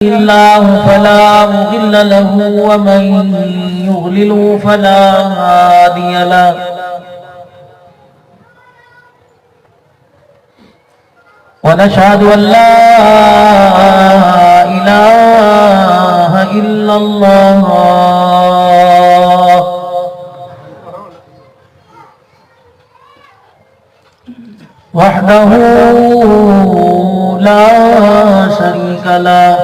الله فلا مضل له ومن يضلل فلا هادي له ونشهد أن لا إله إلا الله وحده لا شريك له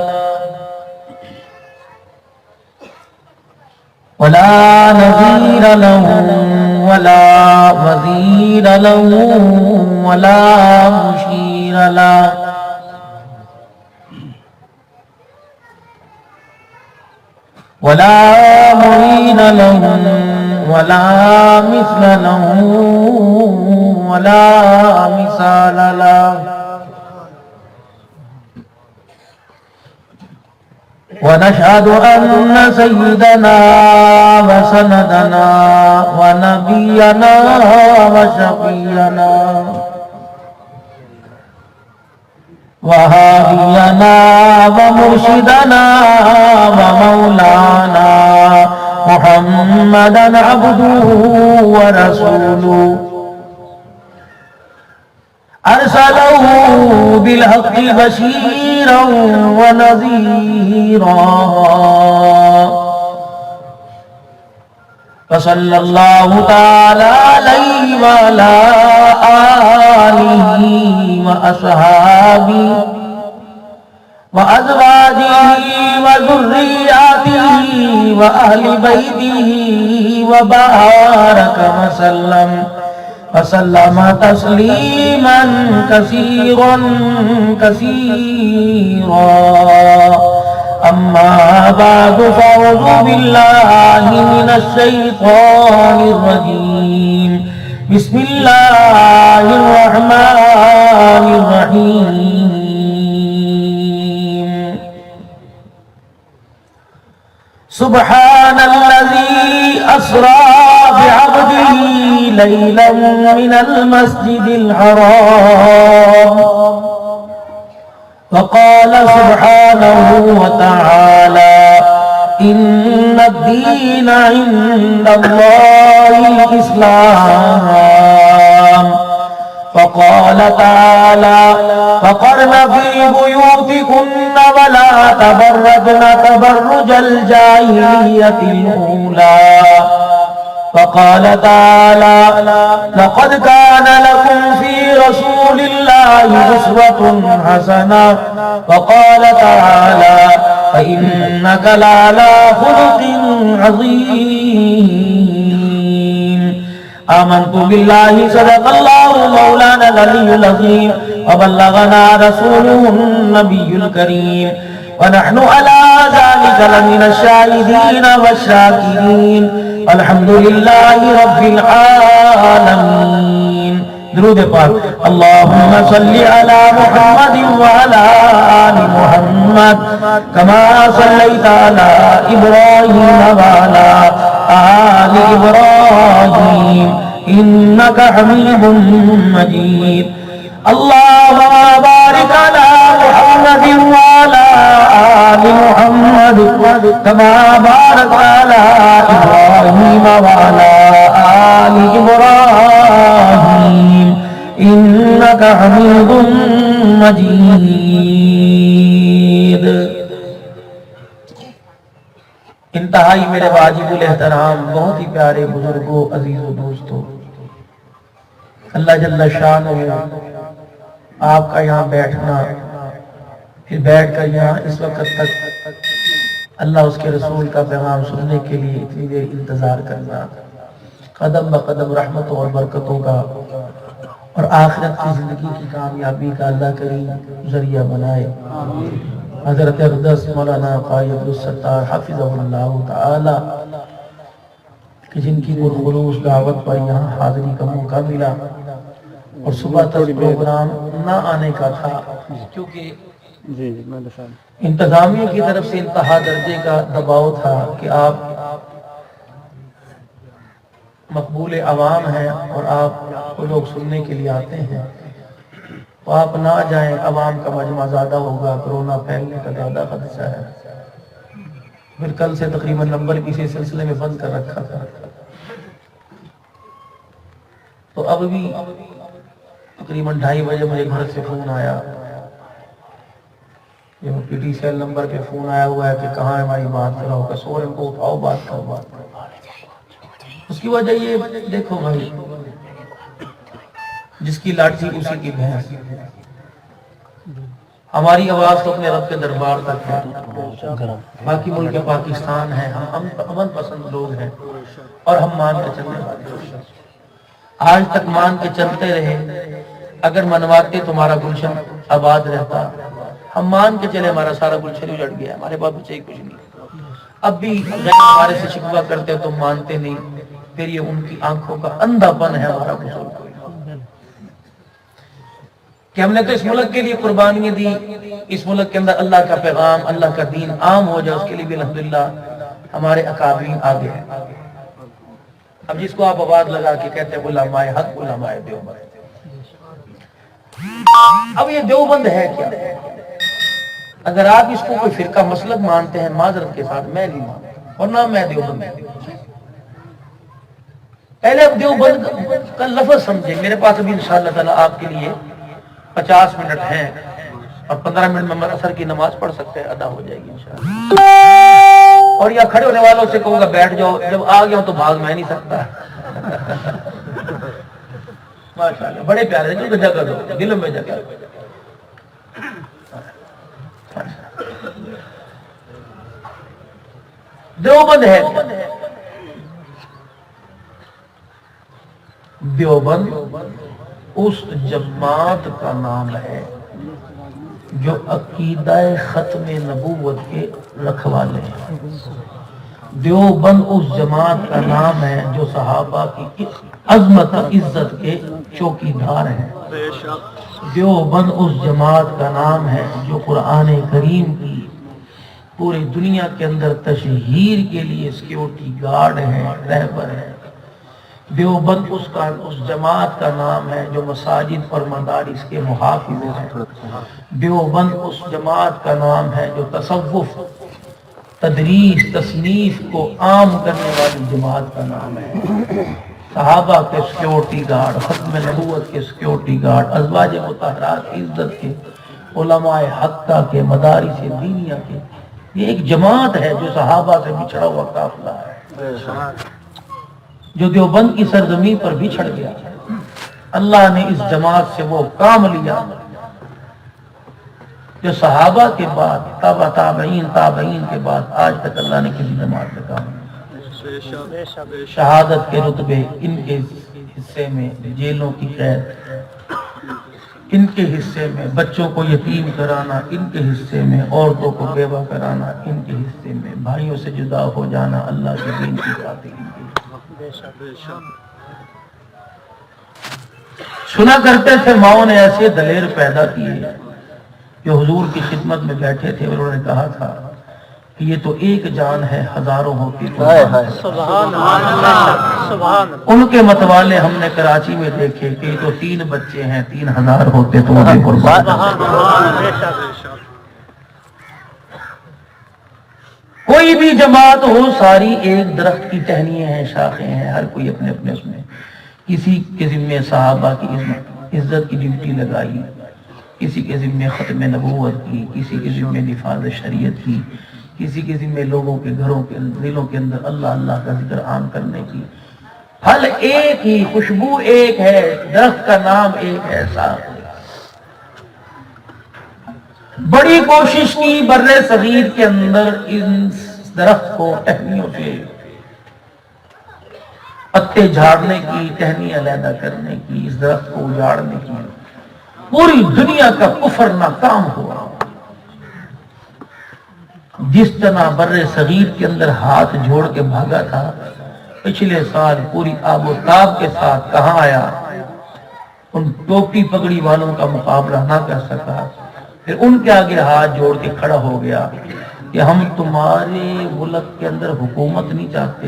ولا نظير له ولا وزير له ولا مشير له ولا معين له ولا مثل له ولا مثال له ونشهد أن سيدنا وسندنا ونبينا وشفينا وهادينا ومرشدنا ومولانا محمدا عبده ورسوله أرسله بالحق بشيرا ونذيرا فصلى الله تعالى عليه وعلى آله وأصحابه وأزواجه وذرياته وأهل بيته وبارك وسلم تسليما كثيرا أما بعد فأعوذ بالله من الشيطان الرجيم بسم الله الرحمن الرحيم سبحان الذي أسرى بعبده ليلا من المسجد الحرام وقال سبحانه وتعالى إن الدين عند الله الإسلام وقال تعالى فقرن في بيوتكن ولا تبرجن تبرج الجاهلية الأولى وقال تعالى لقد كان لكم في رسول الله أسوة حسنة وقال تعالى فإنك لعلى خلق عظيم آمنت بالله صدق الله مولانا العلي العظيم وبلغنا رسوله النبي الكريم ونحن على ذلك لمن الشاهدين والشاكرين الحمد لله رب العالمين درود پاک اللهم صل على محمد وعلى آل محمد كما صليت على إبراهيم وعلى آل إبراهيم إنك حميد مجيد اللهم بارك على محمد وعلى آل محمد كما باركت على إبراهيم وعلى آل إبراهيم إنك حميد مجيد انتہائی میرے واجب الاحترام بہت ہی پیارے بزرگوں عزیز و دوستوں اللہ جل شانہ آپ کا یہاں بیٹھنا پھر بیٹھ کر یہاں اس وقت تک اللہ اس کے رسول کا پیغام سننے کے لیے اتنی دیر انتظار کرنا قدم بقدم رحمتوں اور برکتوں کا اور آخرت کی زندگی کی کامیابی کا اللہ کریم ذریعہ بنائے حضرت اقدس مولانا قاری عبدالستار حفظہ اللہ تعالی کہ جن کی پرخلوص دعوت پر یہاں حاضری کا موقع ملا اور صبح تک پروگرام نہ آنے کا تھا کیونکہ انتظامیہ کی طرف سے انتہا درجے کا دباؤ تھا کہ آپ مقبول عوام ہیں اور آپ کو لوگ سننے کے لیے آتے ہیں، تو آپ نہ جائیں، عوام کا مجمع زیادہ ہوگا، کورونا پھیلنے کا زیادہ خدشہ ہے۔ پھر کل سے تقریباً نمبر بھی اسی سلسلے میں بند کر رکھا تھا، تو اب بھی تقریباً 2:30 بجے مجھے گھر سے فون آیا، یہ پی ٹی سیل نمبر پہ فون آیا ہوا ہے کہ کہاں ہے ہماری بات کراؤ، کسور ان کو اٹھاؤ، بات کرو۔ اس کی وجہ یہ دیکھو بھائی، جس کی لاٹھی اسی کی بھینس۔ ہماری آواز تو اپنے رب کے دربار تک ہے، باقی ملک پاکستان ہے، ہم امن پسند لوگ ہیں اور ہم مان کے چلنے والے ہیں۔ آج تک مان کے چلتے رہے، اگر منواتے تمہارا گلشن آباد رہتا، ہم مان کے چلے ہمارا سارا گلشن اجڑ گیا، ہمارے پاس بچے کچھ نہیں۔ اب بھی غیر ہمارے سے شکوہ کرتے تو مانتے نہیں، پھر یہ ان کی آنکھوں کا اندھا پن ہے، ہمارا قصور کوئی کہ ہم نے تو اس ملک کے لیے قربانیاں دی، اس ملک کے اندر اللہ کا پیغام، اللہ کا دین عام ہو جائے، اس کے لیے بھی الحمدللہ ہمارے اکابرین آگے ہیں۔ اب جس کو آپ آواز لگا کے کہتے ہیں علماء حق، علماء دیوبند، اب یہ دیوبند ہے کیا؟ اگر آپ اس کو کوئی فرقہ مسلک مانتے ہیں، معذرت کے ساتھ میں نہیں مانتا، ورنہ میں دیوبند پہلے اب دیوبند کا لفظ سمجھے۔ میرے پاس ابھی انشاءاللہ تعالی آپ کے لیے 50 منٹ ہیں اور 15 منٹ میں عصر کی نماز پڑھ سکتے ہیں، ادا ہو جائے گی انشاءاللہ۔ اور یا کھڑے ہونے والوں سے کہوں گا بیٹھ جاؤ، جب آ گیا ہوں تو بھاگ میں نہیں سکتا۔ ماشاءاللہ بڑے پیارے ہیں، کیونکہ جگہ دو، دلوں میں جگہ۔ دیوبند ہے کیا؟ دیوبند اس جماعت کا نام ہے جو عقیدہ ختم نبوت کے رکھوالے ہیں۔ دیوبند اس جماعت کا نام ہے جو صحابہ کی عظمت عزت کے چوکیدار ہیں۔ دیوبند اس جماعت کا نام ہے جو قرآن کریم کی پوری دنیا کے اندر تشہیر کے لیے سیکیورٹی گارڈ ہیں، رہبر ہیں۔ دیوبند اس جماعت کا نام ہے جو مساجد اور مدارس کے محافظ ہیں۔ دیوبند اس جماعت کا نام ہے جو تصوف، تدریس، تصنیف کو عام کرنے والی جماعت کا نام ہے۔ صحابہ کے سیکیورٹی گارڈ، ختم نبوت کے سیکیورٹی گارڈ، ازواج مطہرات کی عزت کے، علماء حقہ کے، مدارس دینیہ کے، یہ ایک جماعت ہے جو صحابہ سے بچھڑا ہوا قافلہ ہے، جو دیوبند کی سرزمین پر بچھڑ گیا۔ اللہ نے اس جماعت سے وہ کام لیا جو صحابہ کے بعد، تابعین کے بعد آج تک اللہ نے کسی جماعت سے کام لیا۔ شہادت کے رتبے ان کے حصے میں، جیلوں کی قید ان کے حصے میں، بچوں کو یتیم کرانا ان کے حصے میں، عورتوں کو بیوہ کرانا ان کے حصے میں، بھائیوں سے جدا ہو جانا اللہ کے دین کی خاطر ان کے۔ سنا کرتے تھے ماؤں نے ایسے دلیر پیدا کیے کہ حضور کی خدمت میں بیٹھے تھے اور انہوں نے کہا تھا کہ یہ تو ایک جان ہے، ہزاروں ہوتی تو سبحان اللہ۔ ان کے متوالے ہم نے کراچی میں دیکھے کہ یہ تو 3 بچے ہیں، 3000 ہوتے تو وہ بھی قربان۔ کوئی بھی جماعت ہو، ساری ایک درخت کی ٹہنیاں ہیں، شاخیں ہیں، ہر کوئی اپنے اپنے اس میں کسی کے ذمہ صحابہ کی عزت کی ڈیوٹی لگائی، کسی کے ذمہ ختم نبوت کی، کسی کے ذمہ نفاذ شریعت کی، کسی کے ذمہ لوگوں کے گھروں کے دلوں کے اندر اللہ اللہ کا ذکر عام کرنے کی۔ پھل ایک ہی، خوشبو ایک ہے، درخت کا نام ایک ہے، صاحب۔ بڑی کوشش کی بر صغیر کے اندر ان درخت کو ٹہنیوں سے پتے جھاڑنے کی، ٹہنی علیحدہ کرنے کی، اس درخت کو اجاڑنے کی۔ پوری دنیا کا کفر ناکام ہوا۔ جس طرح بر صغیر کے اندر ہاتھ جوڑ کے بھاگا تھا، پچھلے سال پوری آب و تاب کے ساتھ کہاں آیا، ان ٹوپی پگڑی والوں کا مقابلہ نہ کر سکا، پھر ان کے آگے ہاتھ جوڑ کے کھڑا ہو گیا کہ ہم تمہارے ملک کے اندر حکومت نہیں چاہتے،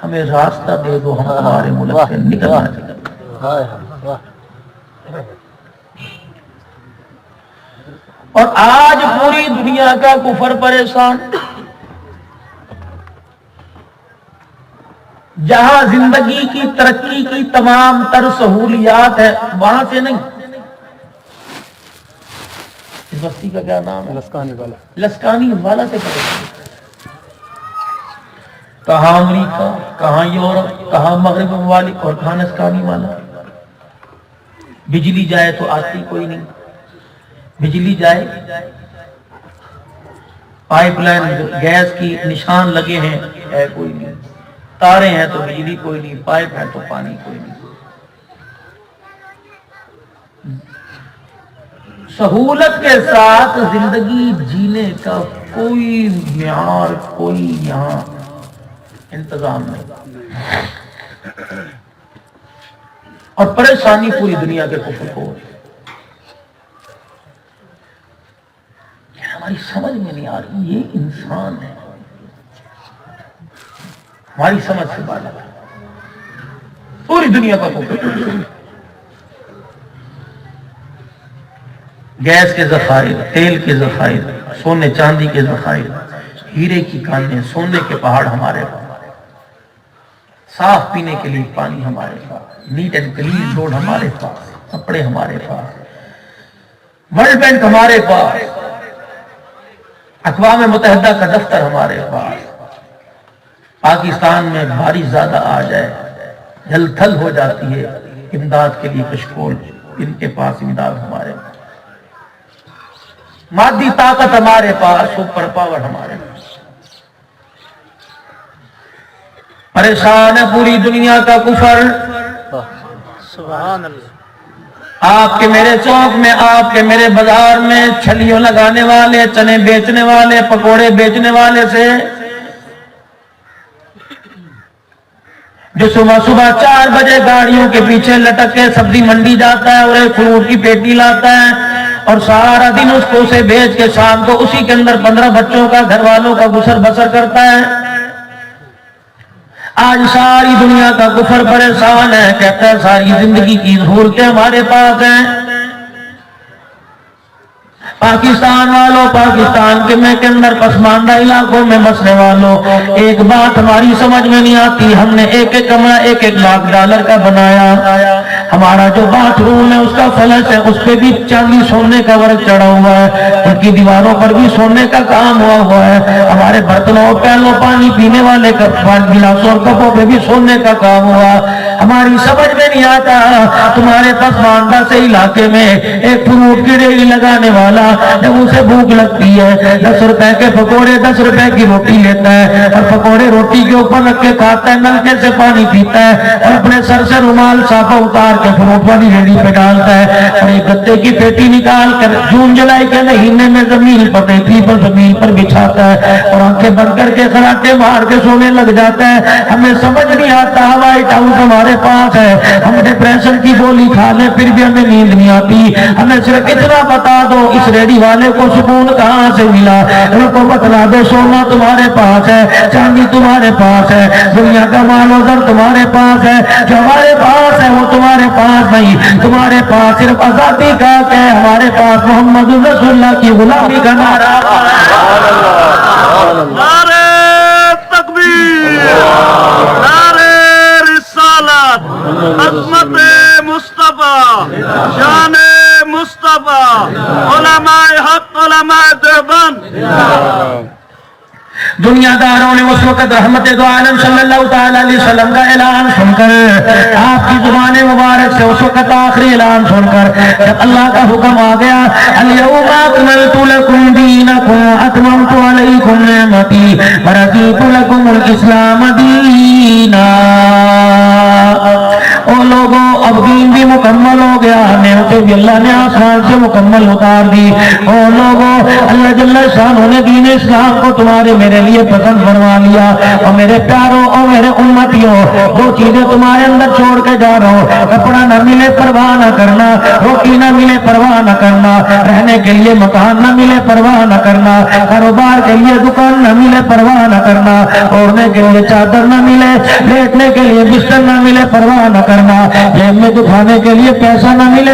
ہمیں راستہ دے دو، ہم تمہارے ملک سے نکلنا چاہتے ہیں۔ اور آج پوری دنیا کا کفر پریشان. جہاں زندگی کی ترقی کی تمام تر سہولیات ہے وہاں سے نہیں. اس بستی کا کیا نام ہے؟ لسکانی والا سے پریشان. کہاں امریکہ، کہاں یورپ، کہاں مغرب ممالک اور کہاں لسکانی والا. بجلی جائے تو آتی کوئی نہیں. بجلی جائے، پائپ لائن گیس کی نشان لگے ہیں ہے کوئی نہیں. تارے ہیں تو بجلی کوئی نہیں، پائپ ہے تو پانی کوئی نہیں. سہولت کے ساتھ زندگی جینے کا کوئی معیار، کوئی یہاں انتظام نہیں. اور پریشانی پوری دنیا کے کفر کو. ہماری سمجھ میں نہیں آ رہی یہ انسان ہے، ہماری سمجھ سے باہر ہے. پوری دنیا کا کفر. گیس کے ذخائر، تیل کے ذخائر، سونے چاندی کے ذخائر، ہیرے کی کانیں، سونے کے پہاڑ ہمارے پاس. صاف پینے کے لیے پانی ہمارے پاس، نیٹ اینڈ کلین روڈ ہمارے پاس، کپڑے ہمارے پاس، ورلڈ بینک ہمارے پاس، اقوام متحدہ کا دفتر ہمارے پاس. پاکستان میں بارش زیادہ آ جائے جل تھل ہو جاتی ہے، امداد کے لیے کشکول. ان کے پاس امداد ہمارے پاس، مادی طاقت ہمارے پاس، سپر پاور ہمارے پاس. پریشان ہے پوری دنیا کا کفر. سبحان اللہ. آپ کے میرے چوک میں، آپ کے میرے بازار میں چھلیوں لگانے والے، چنے بیچنے والے، پکوڑے بیچنے والے سے جو صبح صبح 4 بجے گاڑیوں کے پیچھے لٹک کے سبزی منڈی جاتا ہے اور ایک فروٹ کی پیٹی لاتا ہے اور سارا دن اس کو اسے بیچ کے شام کو اسی کے اندر 15 بچوں کا، گھر والوں کا گزر بسر کرتا ہے. آج ساری دنیا کا کفر پریشان ہے، کہتا ہے ساری زندگی کی ضرورتیں ہمارے پاس ہیں. پاکستان والوں، پاکستان کے اندر پسماندہ علاقوں میں بسنے والوں، ایک بات ہماری سمجھ میں نہیں آتی. ہم نے ایک ایک کمرہ $1 لاکھ کا بنایا. ہمارا جو باتھ روم ہے اس کا فلش ہے، اس پہ بھی چاندی سونے کا ورق چڑھا ہوا ہے، ان کی دیواروں پر بھی سونے کا کام ہوا ہے. ہمارے برتنوں، پیالوں، پانی پینے والے گلاسوں اور کپوں پہ بھی سونے کا کام ہوا. ہماری سمجھ میں نہیں آتا تمہارے پسماندہ سے علاقے میں ایک فروٹ کی ریڑھی لگانے والا جب اسے بھوک لگتی ہے 10 روپے کے پکوڑے 10 روپے کی روٹی لیتا ہے اور پکوڑے روٹی کے اوپر رکھ کے کھاتا ہے، نلکے سے پانی پیتا ہے اور اپنے سر سے رومال صافہ اتار کے فروٹ والی ریڑھی پہ ڈالتا ہے اور ایک گتے کی پیٹی نکال کر جون جولائی کے مہینے میں زمین پر ریتی پر زمین پر بچھاتا ہے اور آنکھیں بند کر کے خراٹے مار کے سونے لگ جاتا ہے. ہمیں سمجھ نہیں آتا وائٹ ہاؤس ہمارے پاس ہے، ہم ڈپریشن کی گولی کھا لیں پھر بھی ہمیں نیند نہیں آتی. ہمیں صرف اتنا بتا دو اس ریڈی والے کو سکون کہاں سے ملا، ان کو بتلا دو سونا تمہارے پاس ہے، چاندی تمہارے پاس ہے، دنیا کا مال و زر تمہارے پاس ہے، جو ہمارے پاس ہے وہ تمہارے پاس نہیں. تمہارے پاس صرف آزادی کا ہے، ہمارے پاس محمد رسول اللہ کی غلامی کا نعرہ. نعرہ تکبیر، نعرہ رسالت، عظمت مصطفیٰ، شان مصطفیٰ، علماء حق، علماء دیوبند. دنیا داروں نے اس وقت رحمت دو عالم صلی اللہ تعالی علیہ وسلم کا اعلان سن کر، آپ کی زبان مبارک سے اس وقت آخری اعلان سن کر جب اللہ کا حکم آ گیا الیوم اکملت لکم دینکم اتممت علیکم نعمتی ورضیت لکم الاسلام دینا. او لوگوں اب دین بھی مکمل ہو گیا، نعمتیں بھی اللہ نے آسمان سے مکمل اتار دی. او لوگوں اللہ جل شانہ نے دین اسلام کو تمہارے میرے لیے پسند فرما لیا اور میرے پیاروں اور میرے امتیوں 2 چیزیں تمہارے اندر چھوڑ کے جا رہا ہوں. کپڑا نہ ملے پرواہ نہ کرنا، روٹی نہ ملے پرواہ نہ کرنا، رہنے کے لیے مکان نہ ملے پرواہ نہ کرنا، کاروبار کے لیے دکان نہ ملے پرواہ نہ کرنا، اوڑھنے کے لیے چادر نہ ملے، لیٹنے کے لیے بستر نہ ملے پرواہ نہ کرنا، جیب میں دکھانے کے لیے پیسہ نہ ملے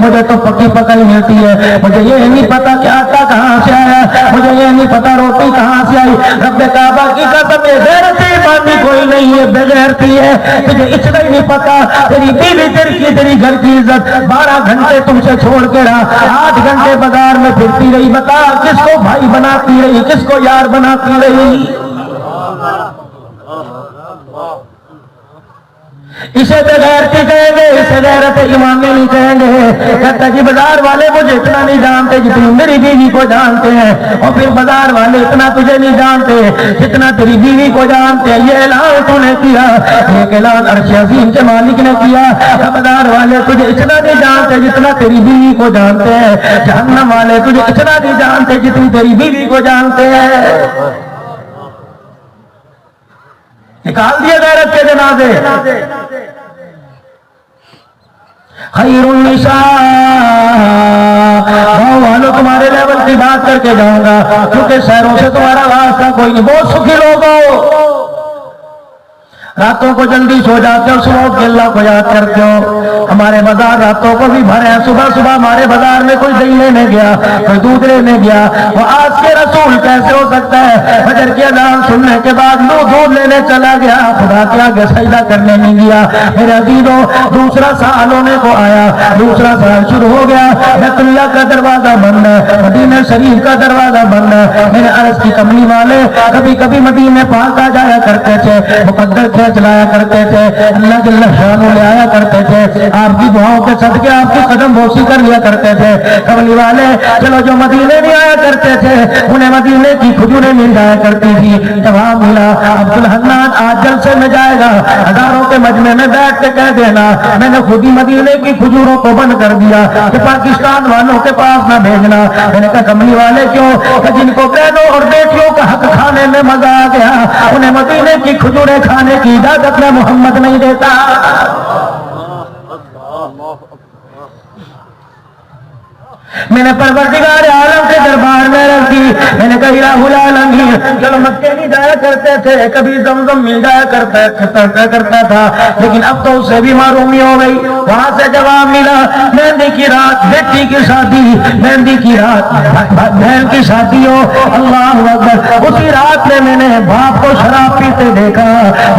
مجھے تو پکی پکائی ملتی ہے، مجھے یہ نہیں پتا کہ آٹا کہاں سے آیا، مجھے یہ نہیں پتا روٹی کہاں سے آئی۔ رب کعبہ کی قسم غیرتی باقی کوئی نہیں ہے، بغیرتی ہے، تجھے اتنا ہی نہیں پتا تیری بیوی تیری گھر کی عزت 12 گھنٹے تم سے چھوڑ کے رہا، 8 گھنٹے بازار میں پھرتی رہی، بتا کس کو بھائی بناتی رہی، کس کو یار بناتی رہی؟ اسے بغیرتی کہیں گے، اسے غیرت ایمان نہیں کہیں گے۔ کہتا کہ بازار والے مجھے اتنا نہیں جانتے جتنی میری بیوی کو جانتے ہیں، اور پھر بازار والے اتنا تجھے نہیں جانتے جتنا تیری بیوی کو جانتے ہیں۔ یہ اعلان تو نے کیا، ایک اعلان عرش عظیم کے مالک نے کیا، بازار والے تجھے اتنا نہیں جانتے جتنا تیری بیوی کو جانتے ہیں، جہنم والے تجھے اتنا نہیں جانتے جتنی تیری بیوی کو جانتے ہیں۔ نکال دیے غیرت کے جنازے۔ خیر النساء، گاؤں والوں تمہارے لیول کی بات کر کے جاؤں گا کیونکہ شہروں سے تمہارا واسطہ کوئی نہیں۔ بہت سکھی لوگ ہو، راتوں کو جلدی سو جاتے ہو، صبح کے اللہ کو یاد کرتے ہو۔ ہمارے بازار راتوں کو بھی بھرے ہیں، صبح صبح ہمارے بازار میں کوئی دہی لینے گیا، کوئی دودھ لینے گیا، وہ آج کے رسول کیسے ہو سکتا ہے فجر کی اذان سننے کے بعد دودھ لینے چلا گیا، خدا کے آگے سجدہ کرنے نہیں گیا؟ میرے عزیزوں، دوسرا سال ہونے کو آیا، دوسرا سال شروع ہو گیا، بیت اللہ کا دروازہ بند ہے، مدینہ شریف کا دروازہ بند ہے۔ میرے عرض کی کملی والے کبھی کبھی مدینہ پاک آ جایا کرتے تھے، مقدر چلایا کرتے تھے، اللہ جل شانہ لے آیا کرتے تھے، آپ کی دعاؤں کے صدقے آپ کی قدم بوسی کر لیا کرتے تھے۔ کملی والے چلو جو مدینے نہیں آیا کرتے تھے انہیں مدینے کی کھجوریں مل جایا کرتی تھی۔ جواب ملا عبد الحنان آج جلسے میں جائے گا، ہزاروں کے مجمع میں بیٹھ کے کہہ دینا میں نے خود ہی مدینے کی کھجوروں کو بند کر دیا کہ پاکستان والوں کے پاس نہ بھیجنا۔ میں نے کہا کملی والے کیوں؟ کہ جن کو بہنوں اور بیٹیوں کا حق کھانے میں مزہ آ گیا انہیں مدینے کی کھجوریں کھانے کی اجازت میں محمد نہیں دیتا۔ میں نے پروردگار عالم کے دربار میں رکھ دی، میں نے کہا الہ العالمین، چلو مکے نہیں جایا کرتے تھے، کبھی زمزم مل جایا کرتا تھا، لیکن اب تو اس سے بھی معرومی ہو گئی۔ وہاں سے جواب ملا مہندی کی رات بیٹی کی شادی، مہندی کی رات بہن کی شادی ہو، اللہ اکبر۔ اسی رات میں نے باپ کو شراب پیتے دیکھا،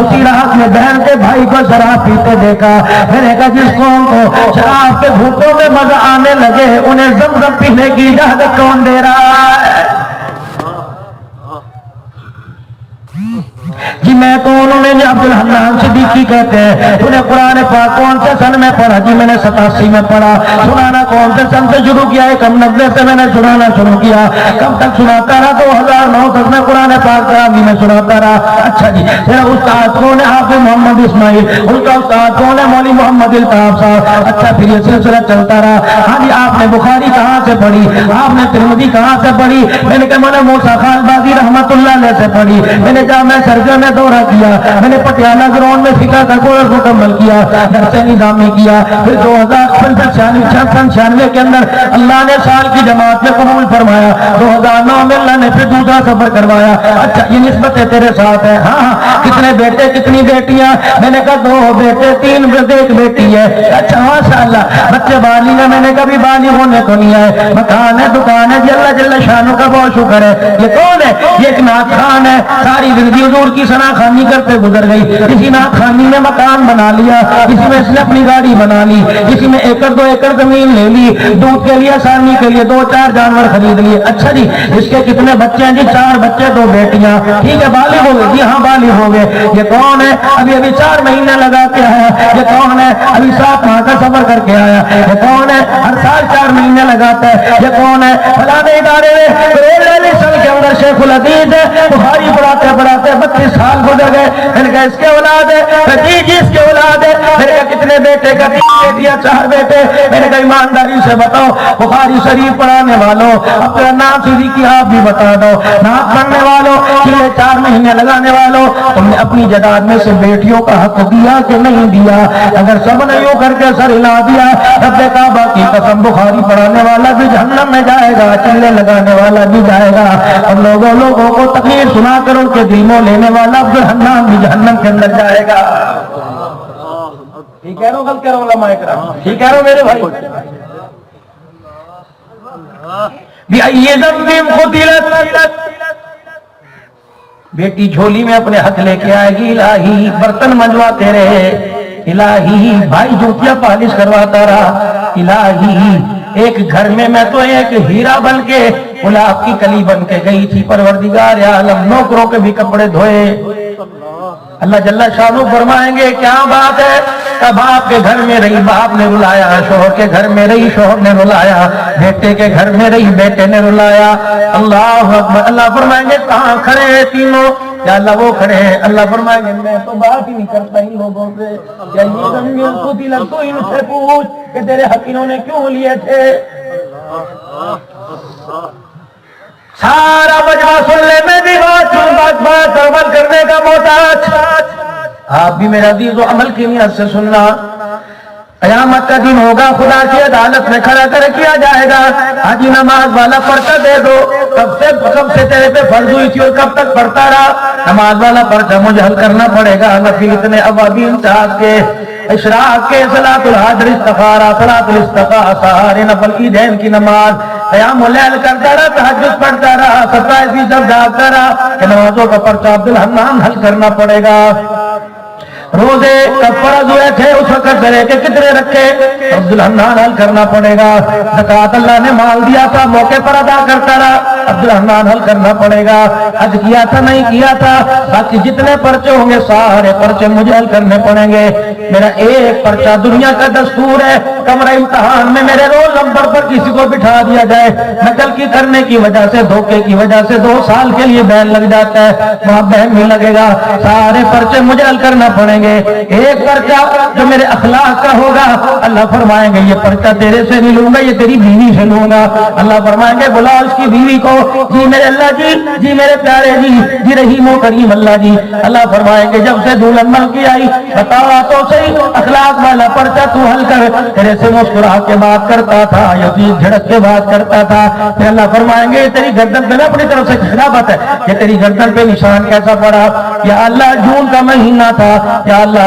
اسی رات میں بہن کے بھائی کو شراب پیتے دیکھا۔ میں نے کہا جس قوم کو شراب کے گھوٹوں میں مزہ آنے لگے انہیں زمزم پینے کی اجازت کون دے رہا ہے؟ جی میں کون؟ انہیں عبد الحنان صدیقی کہتے ہیں۔ انہیں قرآن پاک کون سے سن میں پڑھا؟ جی میں نے 87 میں پڑھا۔ سنانا کون سے سن سے شروع کیا؟ 91 سے میں نے سنانا شروع کیا۔ کب تک سناتا رہا؟ 2009 تک میں قرآن پاک کرامی میں سناتا رہا۔ اچھا جی میرا استاد کون ہے؟ حافظ محمد اسماعیل۔ ان کا استاد کون ہے؟ مولوی محمد الطاف صاحب۔ اچھا پھر یہ سلسلہ چلتا رہا۔ ہاں جی آپ نے بخاری کہاں سے پڑھی؟ آپ نے ترمذی کہاں سے پڑھی؟ میں نے کہا میں نے موسیٰ خان بازی رحمت اللہ علیہ سے پڑھی۔ میں نے جامعہ سرجہ میں دورہ کیا، میں نے پٹیالہ گراؤنڈ میں فقہ کا کورس مکمل کیا، درس نظامی کیا، پھر 2096 کے اندر اللہ نے سال کی جماعت میں قبول فرمایا، 2009 میں اللہ نے پھر دوسرا سفر کروایا۔ اچھا یہ نسبتیں تیرے ساتھ ہے؟ ہاں۔ کتنے بیٹے کتنی بیٹیاں؟ میں نے کہا 2 بیٹے 3 ایک بیٹی ہے۔ اچھا ماشاءاللہ بچے بالغ ہیں؟ میں نے کبھی بالغ ہونے کو نہیں آئے، مکان ہے دکان ہے، جی اللہ جل شانہ کا بہت شکر ہے۔ یہ کون ہے؟ یہ ایک نعت خان ہے، ساری زندگی حضور کی ثنا خوانی کرتے گزر گئی، کسی نعت خوانی میں مکان بنا لیا، کسی میں اس نے اپنی گاڑی بنا لی، کسی میں 1-2 ایکڑ زمین لے لی، دودھ کے لیے آسانی کے لیے 2-4 جانور خرید لیے۔ اچھا جی اس کے کتنے بچے ہیں؟ جی 4 بچے 2 بیٹیاں۔ ٹھیک ہے بالغ ہو گئے؟ جی ہاں بالغ ہو گئے۔ یہ کون ہے؟ ابھی 4 مہینے لگا کے آیا۔ یہ کون ہے؟ ابھی 7 ماہ کا سفر کر کے آیا۔ یہ کون ہے؟ ہر سال 4 مہینے لگاتا ہے۔ یہ کون ہے؟ فلانے ادارے میں کے اندر شیخ الحدیث ہے، بخاری پڑھاتے پڑھاتے 32 سال گزر گئے۔ میں نے کہا اس کے اولاد ہے؟ جی اس کے اولاد ہے۔ میں نے کہا کتنے بیٹے؟ کا 3 بیٹیاں 4 بیٹے۔ میں نے کہا ایمانداری سے بتاؤ بخاری شریف پڑھانے والوں اپنا نام صدیقی آپ بھی بتا دو، نعت پڑھنے والوں 4 مہینے لگانے والوں تم نے اپنی جائیداد میں سے بیٹیوں کا حق دیا کہ نہیں دیا؟ اگر سب نے یوں کر کے سر ہلا دیا رب کعبہ کی قسم بخاری پڑھانے والا بھی جہنم میں جائے گا، چلے لگانے والا بھی جائے گا، اور لوگوں کو تقریر سنا کر ان کے دل میں لینے والا عبد الحنان بھی جہنم کے اندر جائے گا۔ ٹھیک کہہ رہا ہوں غلط کہہ رہا ہوں علماء کرام؟ ٹھیک کہہ رہا ہوں میرے بھائی؟ بِأَيِّ ذَنبٍ قُتِلَتْ، بیٹی جھولی میں اپنے ہاتھ لے کے آئے گی، الہی برتن منجواتے رہے، الہی بھائی جوتیاں پالش کرواتا رہا، الہی ایک گھر میں تو ایک ہیرا بن کے گلاب کی کلی بن کے گئی تھی، پروردگار عالم نوکروں کے بھی کپڑے دھوئے۔ اللہ جل شانہ فرمائیں گے کیا بات ہے، کب آپ کے گھر میں رہی باپ نے رلایا، شوہر کے گھر میں رہی شوہر نے رلایا، بیٹے کے گھر میں رہی بیٹے نے رلایا۔ اللہ اکبر۔ اللہ فرمائیں گے کہاں کھڑے ہیں تینوں؟ یا اللہ وہ کھڑے ہیں۔ اللہ فرمائیں گے میں تو بات ہی نہیں کرتا ان لوگوں سے، یا یہ زمین کو دل تو ان سے پوچھ کہ تیرے حق انہوں نے کیوں لیے تھے۔ سارا مجمع سن لے، میں بھی بات عمل کرنے کا محتاج، آپ بھی میرا عزیز و عمل کی نیت سے سننا۔ قیامت کا دن ہوگا، خدا کی عدالت میں کھڑا کر کیا جائے گا، حاجی نماز والا پرچہ دے دو، کب سے تیرے پہ فرض ہوئی تھی اور کب تک پڑھتا رہا، نماز والا پرچہ مجھے حل کرنا پڑے گا۔ نفل اتنے اوابین چاہت کے، اشراق کے، صلاۃ الحاضر، استخارہ، صلاۃ الاستخارہ، سہارے نفل عیدین کی نماز، قیام اللیل کرتا رہا، تہجد پڑھتا رہا، 27 جب جاگتا رہا کہ نمازوں کا پرچہ عبدالحنان حل کرنا پڑے گا۔ روزے کب فرض ہوئے تھے اس وقت سے لے کے کتنے رکھے عبدالحنان حل کرنا پڑے گا۔ زکوٰۃ اللہ نے مال دیا تھا موقع پر ادا کرتا رہا، عبدالحنان حل کرنا پڑے گا۔ حج کیا تھا نہیں کیا تھا، باقی جتنے پرچے ہوں گے سارے پرچے مجھے حل کرنے پڑیں گے۔ میرا ایک پرچہ دنیا کا دستور ہے، کمرہ امتحان میں میرے رول نمبر پر کسی کو بٹھا دیا جائے، نقل کی کرنے کی وجہ سے، دھوکے کی وجہ سے 2 سال کے لیے بین لگ جاتا ہے، وہاں بین نہیں لگے گا، سارے پرچے مجھے حل کرنا پڑیں گے۔ ایک پرچہ جو میرے اخلاق کا ہوگا، اللہ فرمائیں گے یہ پرچہ تیرے سے نہیں لوں گا، یہ تیری بیوی سے لوں گا۔ اللہ فرمائیں گے بلا اس کی بیوی کو، جی میرے اللہ جی، جی میرے پیارے جی، جی رحیم و کریم اللہ جی۔ اللہ فرمائیں گے جب سے دلہن بن کے آئی بتاوا تو صحیح، اخلاق والا پرچہ تو حل کر، تیرے سے مسکرا کے بات کرتا تھا یا جھڑک کے بات کرتا تھا۔ پھر اللہ فرمائیں گے تیری گردن پہ نا اپنی طرف سے خرابت ہے، یہ تیری گردن پہ نشان کیسا پڑا؟ یا اللہ جون کا مہینہ تھا، یا اللہ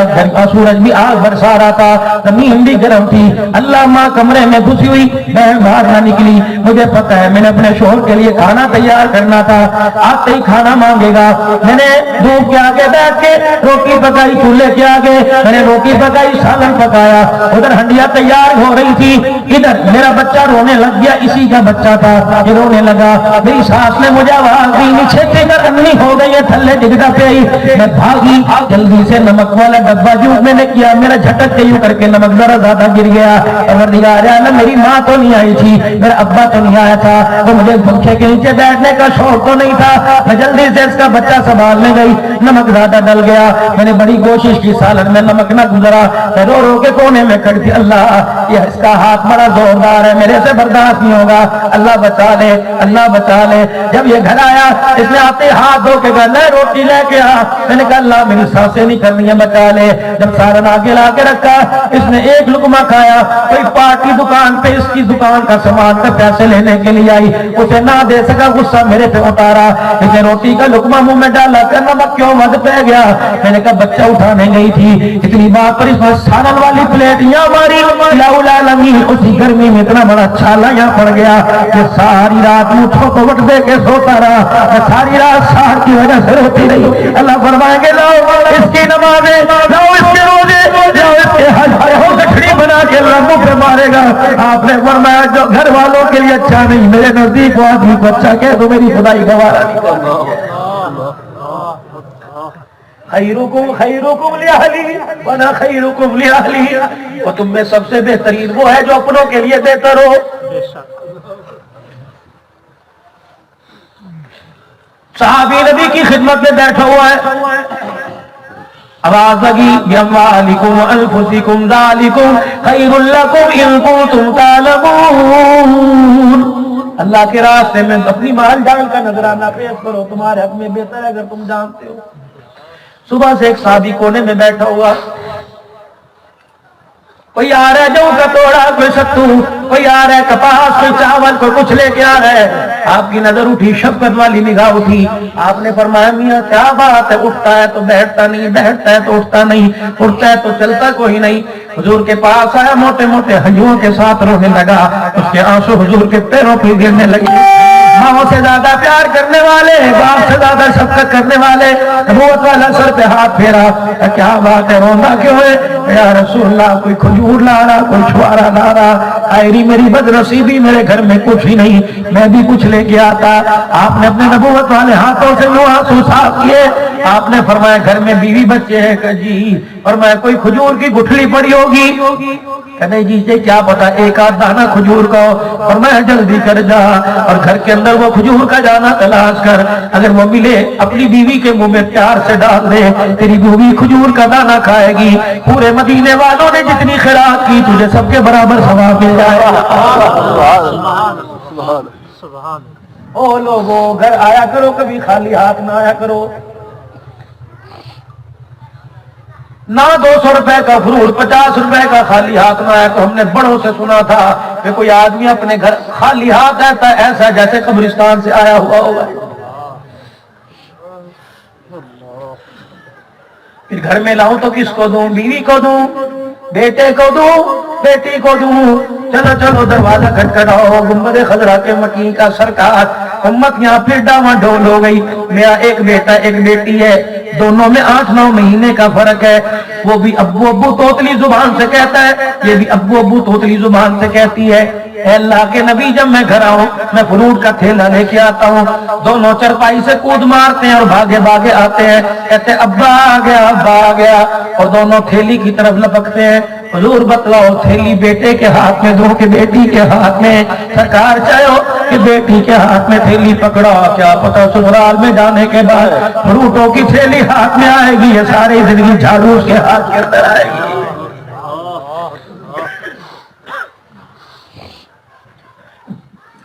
سورج بھی آگ برسا رہا تھا، زمین بھی گرم تھی، اللہ ماں کمرے میں گھسی ہوئی، میں باہر نہ نکلی، مجھے پتا ہے میں نے اپنے شوہر کے لیے کھانا تیار کرنا تھا، آتے ہی کھانا مانگے گا، میں نے دھوپ کے آگے بیٹھ کے روٹی پکائی، چولہے کے آگے میں نے روٹی پکائی، سالن پکایا، ادھر ہنڈیا تیار ہو رہی تھی، ادھر میرا بچہ رونے لگ گیا، اسی کا بچہ تھا، یہ رونے لگا، میری ساس نے مجھے آواز دی نیچے کر امی ہو گئی ہے، تھلے ڈگڑا پہ آئی، میں بھاگی، جلدی سے نمک والا ڈبہ جو میں نے کیا، میرا جھٹک کے یوں کر کے نمک ذرا زیادہ گر گیا، پروردگار عالم میری ماں تو نہیں آئی تھی، میرا ابا تو نہیں آیا تھا، تو مجھے پنکھے کے نیچے بیٹھنے کا شوق تو نہیں تھا، میں جلدی سے اس کا بچہ سنبھالنے گئی، نمک زیادہ ڈل گیا، میں نے بڑی کوشش کی سالن میں نمک نہ گزرا، میں رو رو کے کونے میں کھڑی تھی، اللہ یہ اس کا ہاتھ بڑا زوردار ہے، میرے سے برداشت نہیں ہوگا، اللہ بچا لے، اللہ بچا لے۔ جب یہ گھر آیا اس نے آتے ہاتھ دھو کے کہا لے روٹی لے کے آ، میں نے کہا اللہ میری سانسیں نہیں کرنی ہے بچا لے۔ جب سارن آگے لا کے رکھا اس نے ایک لقمہ کھایا، کوئی پارٹی دکان پہ اس کی دکان کا سامان کا پیسے لینے کے لیے آئی، اسے نہ دے سکا، غصہ میرے پہ اتارا، اسے روٹی کا لقمہ منہ میں ڈالا کہ نمک کیوں مد پہ گیا، میں نے کہا بچہ اٹھانے گئی تھی، اتنی بات پر اس نے سالن والی پلیٹ یہاں ماری، اسی گرمی میں اتنا بڑا چھالا یہاں پڑ گیا کہ ساری رات مجھوں کو وٹ دے کے سوتا رہا، ساری رات سہر کی وجہ سے روتی رہی۔ اللہ فرمائیں گے لاؤ اس کی نمازیں، لاؤ اس کے روزے، لاؤ اس کے حج، ہو گٹھڑی بنا کے اللہ منہ پہ مارے گا۔ آپ نے فرمایا جو گھر والوں کے لیے اچھا نہیں، میرے نزدیک وہ آدمی کو اچھا کہہ تو میری خدائی گوارا نہیں کرنا۔ خیرکم خیرکم لأہلی وانا خیرکم لأہلی، اور تم میں سب سے بہترین وہ ہے جو اپنوں کے لیے بہتر ہو۔ صحابی نبی کی خدمت میں بیٹھا ہوا ہے، آواز لگی بِأَمْوَالِكُمْ وَأَنفُسِكُمْ ذَلِكُمْ خَيْرٌ لَكُمْ إِن كُنتُمْ تَعْلَمُونَ۔ اللہ کے راستے میں اپنی مال جان کا نذرانہ پیش کرو، تمہارے حق میں بہتر ہے اگر تم جانتے ہو۔ صبح سے ایک صحابی کونے میں بیٹھا ہوا، کوئی آ رہا ہے جو کا توڑا، کوئی ستو، کوئی آ رہا ہے کپاس، کوئی چاول، کوئی کچھ لے کے آ رہا ہے۔ آپ کی نظر اٹھی، شفقت والی نگاہ اٹھی، آپ نے فرمایا میاں کیا بات ہے، اٹھتا ہے تو بیٹھتا نہیں، بیٹھتا ہے تو اٹھتا نہیں، اٹھتا ہے تو چلتا کوئی نہیں۔ حضور کے پاس آیا، موٹے موٹے ہنجوؤں کے ساتھ رونے لگا، اس کے آنسو حضور کے پیروں پہ گرنے لگے۔ ماں سے زیادہ پیار کرنے والے، باپ سے زیادہ شفقت کرنے والے، نبوت والا سر پہ ہاتھ پھیرا، کیا بات ہے، رونا کیوں ہے؟ یا رسول اللہ کوئی کھجور لا رہا، کوئی چھوارا لا رہا، آئری میری بدنصیبی، میرے گھر میں کچھ ہی نہیں، میں بھی کچھ لے کے آتا۔ آپ نے اپنے نبوت والے ہاتھوں سے وہ آنسو صاف کیے، آپ نے فرمایا گھر میں بیوی بچے ہیں کہ جی، فرمایا کوئی کھجور کی گٹھلی پڑی ہوگی، کہنے جی سے کیا پتا ایک آدھ دانہ کھجور کا ہو، فرمایا جلدی کر جا اور گھر کے اندر وہ کھجور کا دانہ تلاش کر، اگر وہ ملے اپنی بیوی کے منہ میں پیار سے ڈال دے، تیری بیوی کھجور کا دانہ کھائے گی، پورے مدینے والوں نے جتنی خیرات کی تجھے سب کے برابر ثواب مل جائے گا۔ او لوگوں گھر آیا کرو، کبھی خالی ہاتھ نہ آیا کرو، نہ 200 روپے کا فروٹ 50 روپے کا خالی ہاتھ نہ آیا۔ تو ہم نے بڑوں سے سنا تھا کہ کوئی آدمی اپنے گھر خالی ہاتھ آتا ہے ایسا جیسے قبرستان سے آیا ہوا ہوگا۔ پھر گھر میں لاؤں تو کس کو دوں؟ بیوی کو دوں، بیٹے کو دوں، بیٹی کو دوں؟ چلو چلو دروازہ کھٹکھٹاؤ، گنبد خضرا کے مکین کا سرکار، امت یہاں پھر ڈاواں ڈول ہو گئی۔ میرا ایک بیٹا ایک بیٹی ہے، دونوں میں 8-9 مہینے کا فرق ہے، وہ بھی ابو ابو توتلی زبان سے کہتا ہے، یہ بھی ابو ابو توتلی زبان سے کہتی ہے۔ اے اللہ کے نبی جب میں گھر آؤں میں فروٹ کا تھیلا لے کے آتا ہوں، دونوں چرپائی سے کود مارتے ہیں اور بھاگے بھاگے آتے ہیں، کہتے ابا آ گیا ابا آ گیا، اور دونوں تھیلی کی طرف لپکتے ہیں۔ حضور بتلاؤ تھیلی بیٹے کے ہاتھ میں دو کہ بیٹی کے ہاتھ میں؟ سرکار چاہو کہ بیٹی کے ہاتھ میں تھیلی پکڑا، کیا پتہ سسرال میں جانے کے بعد فروٹوں کی تھیلی ہاتھ میں آئے گی، یہ ساری زندگی جھاڑو اس کے ہاتھ کے اندر آئے گی۔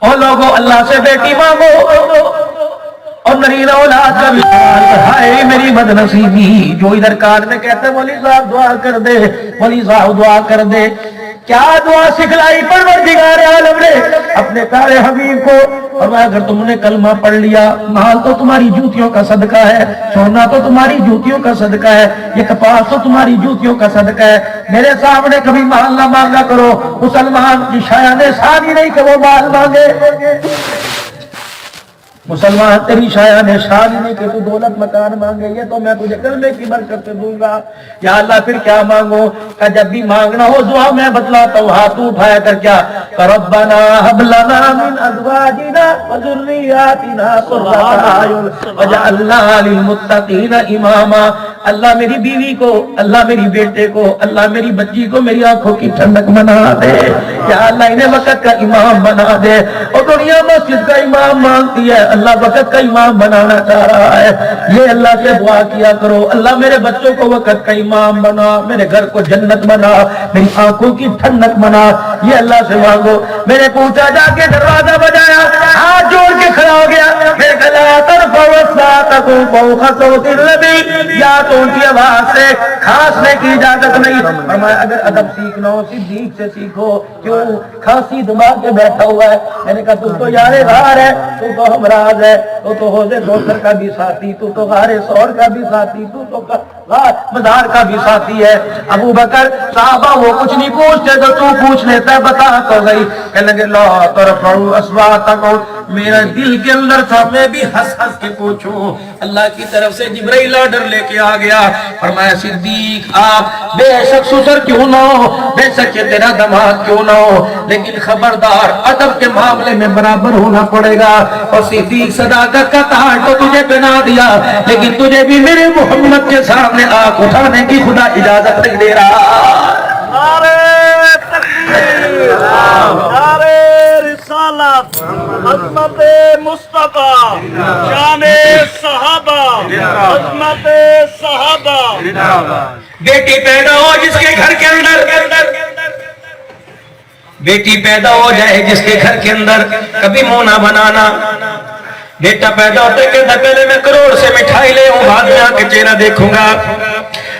اور لوگوں اللہ سے بیٹی مانگو اور نرین اولاد کا بھی ہائے میری بدنصیبی۔ جو ادھر کان میں کہتے ہیں ولی صاحب دعا کر دے، ولی صاحب دعا کر دے، کیا دعا سکھلائی پروردگار عالم نے اپنے پیارے حبیب کو؟ اور اگر تم نے کلمہ پڑھ لیا، مال تو تمہاری جوتیوں کا صدقہ ہے، سونا تو تمہاری جوتیوں کا صدقہ ہے، یہ کپاس تو تمہاری جوتیوں کا صدقہ ہے، میرے سامنے کبھی مال نہ مانگا کرو۔ مسلمان کی شایان شان ہی نہیں کہ وہ مال مانگے، مسلمان تیری شایان شان ہی نہیں کہ تو دولت مکان مانگے، یہ تو میں تجھے کلمے کی برکت سے دوں گا۔ یا اللہ پھر کیا مانگو؟ کہ جب بھی مانگنا ہو دعا میں بتلاتا ہوں، ہاتھ اٹھایا کر کیا؟ ربنا هب لنا من ازواجنا وذرياتنا قرة اعين واجعلنا للمتقين اماما۔ اللہ میری بیوی کو، اللہ میری بیٹے کو، اللہ میری بچی کو میری آنکھوں کی ٹھنڈک بنا دے، یا اللہ انہیں وقت کا امام بنا دے۔ اور دنیا مسجد کا امام مانگتی ہے، اللہ وقت کا امام بنانا چاہ رہا ہے۔ یہ اللہ سے دعا کیا کرو، اللہ میرے بچوں کو وقت کا امام بنا، میرے گھر کو جنت بنا، میری آنکھوں کی ٹھنڈک بنا، یہ اللہ سے مانگو۔ میں نے پوچھا، جا کے دروازہ بجایا، ہاتھ جوڑ کے کھڑا ہو گیا، میرے گلا ترفعوا الصوت فوق صوت النبی، یا تو اونچی آواز سے کھانسنے کی اجازت نہیں۔ فرمایا اگر ادب سیکھنا ہو صدیق سے سیکھو، کیوں کھانسی دبا کے بیٹھا ہوا ہے؟ میں نے کہا تو تو یار غار ہے، تو تو ہمراز ہے، تو تو حوضے کوثر کا بھی ساتھی، تو تو غار ثور کا بھی ساتھی، تو تو غار مزار کا بھی ساتھی ہے۔ ابو بکر صحابہ وہ کچھ نہیں پوچھتے تو تو پوچھ لیتا ہے، بتا تو گئی۔ کہنے لگے لا ترفعوا اصواتکم، میرا دل کے اندر تھا میں بھی ہنس ہنس کے پوچھوں۔ اللہ کی طرف سے جبرائیل آرڈر لے کے آ گیا، فرمایا صدیق آپ بے شک سسر کیوں نہ ہو، بے شک تیرا دماد کیوں نہ ہو، لیکن خبردار ادب کے معاملے میں برابر ہونا پڑے گا۔ اور صدیق صداقت کا تاج تو تجھے پہنا دیا، لیکن تجھے بھی میرے محمد کے سامنے آنکھ اٹھانے کی خدا اجازت نہیں دے رہا۔ نعرہ تکبیر، نعرہ رسالت، عظمت مصطفیٰ، شان صحابہ، عظمت صحابہ۔ بیٹی پیدا ہو جس کے گھر کے اندر، بیٹی پیدا ہو جائے جس کے گھر کے اندر، کبھی منہ نہ بنانا۔ بیٹا پیدا ہوتے کہ پہلے میں کروڑ سے مٹھائی لے ہوں، بعد میں آ کے چہرہ دیکھوں گا۔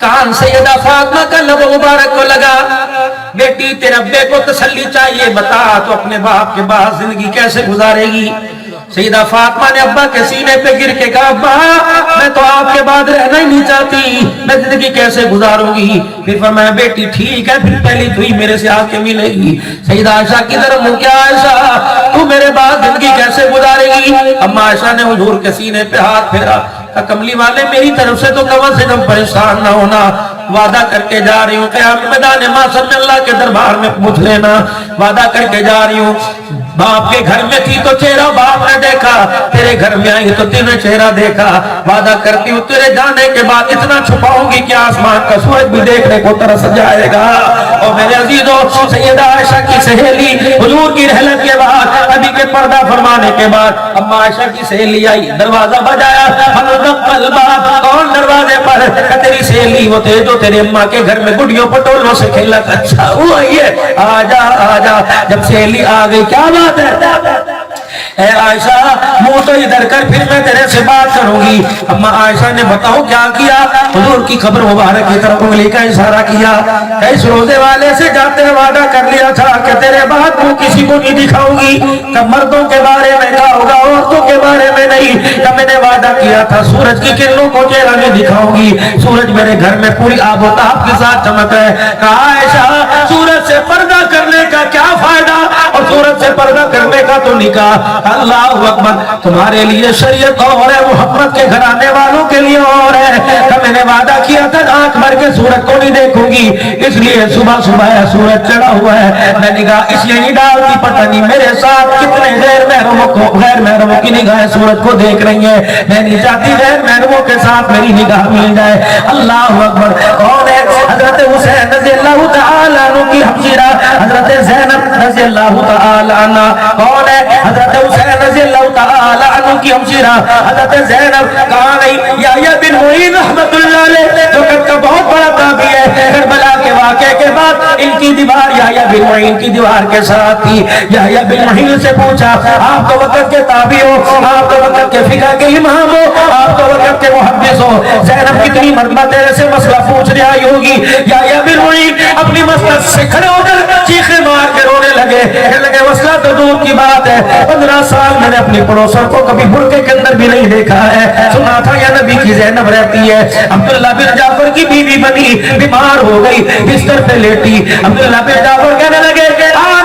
کان سیدہ فاطمہ کا لب مبارک کو لگا، بیٹی تیرے ابے کو تسلی چاہیے، بتا تو اپنے باپ کے بعد زندگی کیسے گزارے گی؟ سیدہ فاطمہ نے ابا کے سینے پہ گر کے کہا، ابا میں تو آپ کے بعد رہنا ہی نہیں چاہتی، میں زندگی کیسے گزاروں گی؟ پھر فرمایا بیٹی ٹھیک ہے، پھر پہلی تو ہی میرے سے آ کے ملے گی۔ سیدہ عائشہ کی طرف منہ کیا، عائشہ تو میرے بعد زندگی کیسے گزارے گی؟ اما عائشہ نے حضور کے سینے پہ ہاتھ پھیرا، کملی والے میری طرف سے تو کم سے کم پریشان نہ ہونا، وعدہ کر کے جا رہی ہوں قیامت میدان محشر میں اللہ کے دربار میں پوچھ لینا، وعدہ کر کے جا رہی ہوں، باپ کے گھر میں تھی تو چہرہ باپ نے دیکھا، تیرے گھر میں آئی تو تیرے چہرہ دیکھا، وعدہ کرتی ہوں تیرے جانے کے بعد اتنا چھپاؤں گی کہ آسمان کا سورج بھی دیکھنے کو ترس جائے گا۔ اور میرے عزیزوں، سیدہ عائشہ کی سہیلی حضور کی رحلت کے بعد، نبی کے پردہ فرمانے کے بعد اما عائشہ کی سہیلی آئی، دروازہ بجایا، کون دروازے پر؟ تیری سہیلی وہ تھے جو تیرے اماں کے گھر میں گڈیوں پٹولوں سے کھیلا، اچھا وہ ہے، آجا آجا۔ جب سہیلی آ گئی، کیا بات ہے اے عائشہ، منہ تو ادھر کر پھر میں تیرے سے بات کروں گی۔ اما عائشہ نے بتاؤ کیا کیا؟ حضور کی قبر مبارک کی طرف انگلی کا اشارہ کیا، اس روزے والے سے جاتے وعدہ کر لیا تھا کہ تیرے بعد منہ کسی کو نہیں دکھاؤں گی، کہ مردوں کے بارے میں کہا ہوگا، عورتوں کے بارے میں نہیں، کہ میں نے وعدہ کیا تھا سورج کی کرنوں کو چہرہ نہیں دکھاؤں گی، سورج میرے گھر میں پوری آب و تاب کے ساتھ چمک ہے۔ کہا عائشہ سورج سے پردہ کرنے کا کیا فائدہ، اور سورج سے پردہ کرنے کا تو نکاح، اللہ اکبر، تمہارے لیے شریعت اور ہے، محمد کے گھرانے والوں کے لیے اور ہے، کہ میں نے وعدہ کیا تھا آنکھ بھر کے سورج کو نہیں دیکھوں گی، اس لیے صبح صبح سورج چڑھا ہوا ہے، میں نگاہ اس لیے نہیں ڈالتی، پتہ نہیں میرے ساتھ کتنے غیر محرموں کی نگاہیں سورج کو دیکھ رہی ہیں، میں نہیں چاہتی غیر محرموں کے ساتھ میری نگاہ مل جائے۔ اللہ اکبر، کون ہے؟ حضرت حسین رضی اللہ تعالیٰ عنہ کی ہمشیرہ حضرت زینب رضی اللہ تعالیٰ عنہ، کون ہے؟ حضرت حسین رضی اللہ تعالیٰ عنہ کی ہمشیرہ حضرت زینب، کہاں گئی؟ یحییٰ بن معین رحمت اللہ علیہ، جو کہ کا بہت بڑا تابعی ہے، کربلا کے واقعے کے بعد ان کی دیوار یحییٰ بن معین کی دیوار کے ساتھ تھی۔ یحییٰ بن معین سے پوچھا، آپ تو وقت کے تابعی ہو، آپ تو وقت کے فقہ کے امام ہو، آپ تو وقت کے محدث ہو، زینب کتنی مرتبہ تیرے سے مسئلہ پوچھ رہی ہوگی؟ یحییٰ بن معین اپنی مسئلہ سے کھڑے ہو کر چیخے مار کے رونے لگے، کہنے لگے مسئلہ تو دور کی بات ہے، 15 سال میں نے اپنی پڑوسوں کو کبھی برقعے کے اندر بھی نہیں دیکھا ہے، سنا تھا یا نبی کی زینب رہتی ہے، عبداللہ بن جعفر کی بیوی بنی، بیمار ہو گئی، بستر پہ لیٹی، عبداللہ بن جعفر کہنے لگے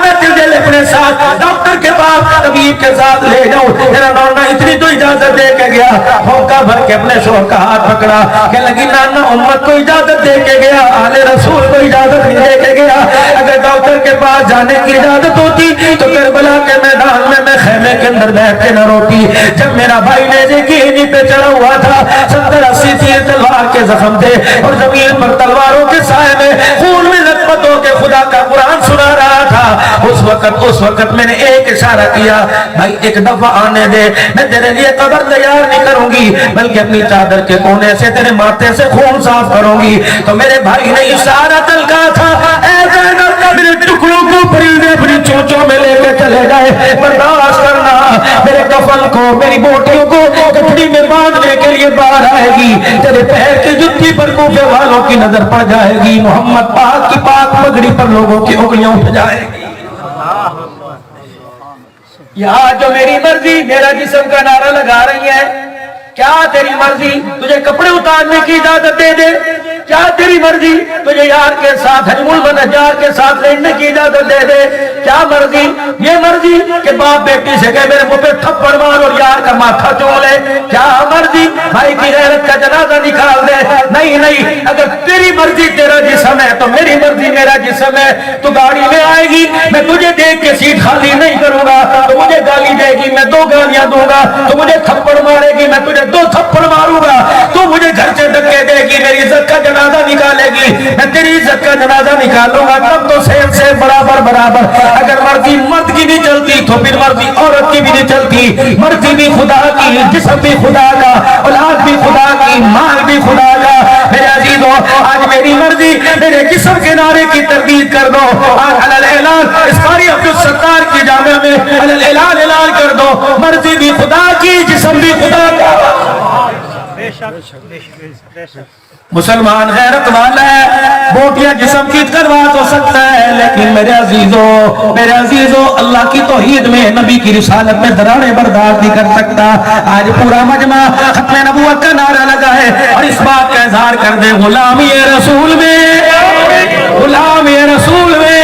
میں تجھے اپنے ساتھ ڈاکٹر کے پاس طبیب کے ساتھ لے جاؤں، میرا نانا اتنی تو اجازت دے کے گیا، ہوکا بھر کے اپنے شوہر کا ہاتھ پکڑا، کہنے لگی نانا امت کو اجازت دے کے گیا، آل رسول کو اجازت نہیں دے کے گیا، اگر ڈاکٹر کے پاس جانے کی اجازت ہوتی تو کربلا کے میدان میں خیمے کے اندر بیٹھ کے نہ روتی۔ جب میرا بھائی نیزے کی اینی پہ چڑھا ہوا تھا، 70-80 تیر تلوار کے زخم تھے، اور زمین پر تلواروں کے سائے میں خون میں لطمت ہو کے خدا کا قرآن سنا رہا تھا، اس وقت میں نے ایک اشارہ کیا، بھائی ایک دفعہ آنے دے، میں تیرے لیے قبر تیار نہیں کروں گی، بلکہ اپنی چادر کے کونے سے تیرے ماتھے سے خون صاف کروں گی۔ تو میرے بھائی نے اشارہ تلکا تھا، اے زینب میرے ٹکڑوں کو پریدے اپنی چونچوں میں لے کے چلے گئے، برداشت کرنا، میرے کفن کو میری بوٹیوں کو کٹڑی میں باندھنے کے لیے باہر آئے گی، تیرے پیر کی جتی پر کوفے والوں کی نظر پڑ جائے گی، محمد پاک کی پاک پگڑی پر لوگوں کی انگلیاں اٹھ جائے گی۔ یہاں جو میری مرضی میرا جسم کا نعرہ لگا رہی ہے، کیا تیری مرضی تجھے کپڑے اتارنے کی اجازت دے دے؟ کیا تیری مرضی تجھے یار کے ساتھ حجم البنجار کے ساتھ لڑنے کی اجازت دے دے؟ کیا مرضی؟ یہ مرضی کہ باپ بیٹی سے کہ میرے منہ پہ تھپڑ مار اور یار کا ماتھا چوم لے؟ کیا مرضی بھائی کی غیرت کا جنازہ نکال دے؟ نہیں نہیں، اگر تیری مرضی تیرا جسم ہے تو میری مرضی میرا جسم ہے۔ تو گاڑی میں آئے گی، میں تجھے دیکھ کے سیٹ خالی نہیں کروں گا، تو مجھے گالی دے گی میں 2 گالیاں دوں گا، تو مجھے تھپڑ مارے گی میں تجھے 2 تھپڑ ماروں گا، تو مجھے گھر سے دھکے دے گی، میری عزت کا جنازہ نکالے گی، میں تیری عزت کا جنازہ نکالوں گا، تب تو سیم سے برابر برابر۔ اگر مرضی مرد کی نہیں چلتی تو پھر مرضی عورت کی بھی نہیں چلتی، مرضی بھی خدا کی، جسم بھی خدا کا، اولاد بھی خدا کی، مال بھی خدا کا۔ میرے عزیزوں، آج میری مرضی میرے جسم کے نعرے کی تردید کر دو، آج علی الاعلان اس قاری عبدالستار کی جامعہ میں علی الاعلان اعلان کر دو، مرضی بھی خدا کی، جسم بھی خدا کا۔ مسلمان غیرت والا ہے، بوٹیاں جسم کی کروا تو سکتا ہے، لیکن میرے عزیزو اللہ کی توحید میں، نبی کی رسالت میں دراڑے برداشت نہیں کر سکتا۔ آج پورا مجمع ختم نبوت کا نعرہ لگا ہے اور اس بات کا اظہار کر دے، غلامی رسول میں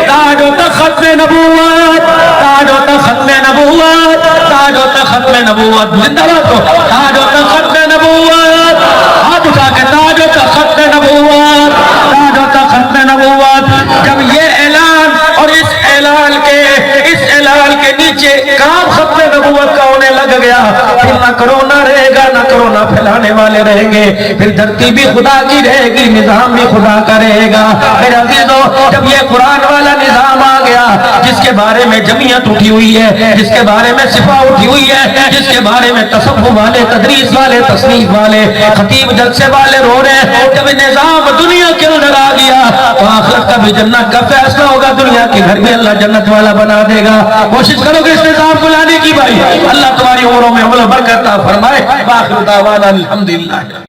تاج و تخت نبوت، تاج و تخت نبوت، تاج و تخت نبوت، زندہ باد ہو، تاج و تخت نبوت، ہاتھ اٹھا کے تاج و تخت نبوت، تاج و تخت نبوت۔ جب یہ اعلان اور اس اعلان کے نیچے کام ختم نبوت کا ہونے لگ گیا، پھر نہ کرونا رہے گا، نہ کرونا پھیلانے والے رہیں گے، پھر دھرتی بھی خدا کی رہے گی، نظام بھی خدا کا رہے گا۔ میرے عزیزو، جب یہ قرآن والا نظام آ گیا، جس کے بارے میں جمعیت اٹھی ہوئی ہے، جس کے بارے میں صفا اٹھی ہوئی ہے، جس کے بارے میں تصوف والے، تدریس والے، تصنیف والے، خطیب جلسے والے رو رہے ہیں، جب نظام دنیا کے اندر آ گیا تو آخرت کا بھی جنت کا فیصلہ ہوگا، دنیا کے گھر میں اللہ جنت والا بنا دے گا۔ کوشش کرو کہ اس نظام کو لانے کی بھائی، اللہ تمہاری عمروں میں عمر برکت عطا فرمائے۔ وآخر دعوانا الحمدللہ۔